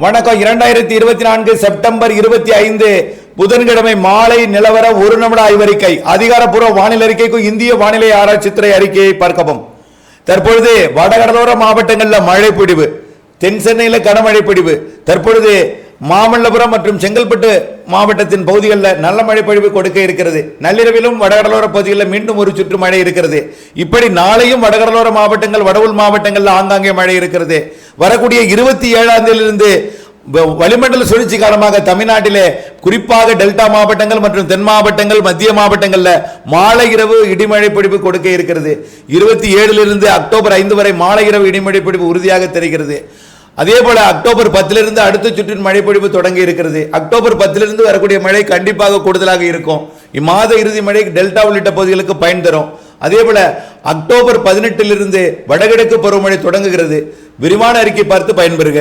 வணக்கம். 2024 செப்டம்பர் 25 புதன்கிழமை மாலை நிலவர ஒரு நிமிட ஆய்வறிக்கை. அதிகாரப்பூர்வ வானிலை அறிக்கைக்கும் இந்திய வானிலை ஆராய்ச்சித்துறை அறிக்கையை பார்க்கவும். தற்பொழுது வடகடலோர மாவட்டங்களில் மழை பிடிவு, தென் சென்னையில் கனமழை பிடிவு. தற்பொழுது மாமல்லபுரம் மற்றும் செங்கல்பட்டு மாவட்டத்தின் பகுதிகளில் நல்ல மழை பொழிவு கொடுக்க இருக்கிறது. நள்ளிரவிலும் வடகடலோர பகுதிகளில் மீண்டும் ஒரு சுற்று மழை இருக்கிறது. இப்படி நாளையும் வடகடலோர மாவட்டங்கள், வடவுள் மாவட்டங்களில் ஆங்காங்கே மழை இருக்கிறது. வரக்கூடிய 27ஆம் தேதியிலிருந்து வளிமண்டல சுழற்சி காரணமாக தமிழ்நாட்டிலே குறிப்பாக டெல்டா மாவட்டங்கள் மற்றும் தென் மாவட்டங்கள், மத்திய மாவட்டங்களில் மாலை இரவு இடிமழை பொழிவு கொடுக்க இருக்கிறது. 27 அக்டோபர் 5 வரை மாலை இரவு இடிமழை பொழிவு உறுதியாக தெரிகிறது. அதே போல அக்டோபர் 10 அடுத்த சுற்றின் மழை பொழிவு தொடங்கி இருக்கிறது. அக்டோபர் 10 வரக்கூடிய மழை கண்டிப்பாக கூடுதலாக இருக்கும். இம்மாத இறுதி மழை டெல்டா உள்ளிட்ட பகுதிகளுக்கு பயன் தரும். அதே போல அக்டோபர் 18 வடகிழக்கு பருவமழை தொடங்குகிறது. விரிவான அறிக்கை பார்த்து பயன்பெறுக.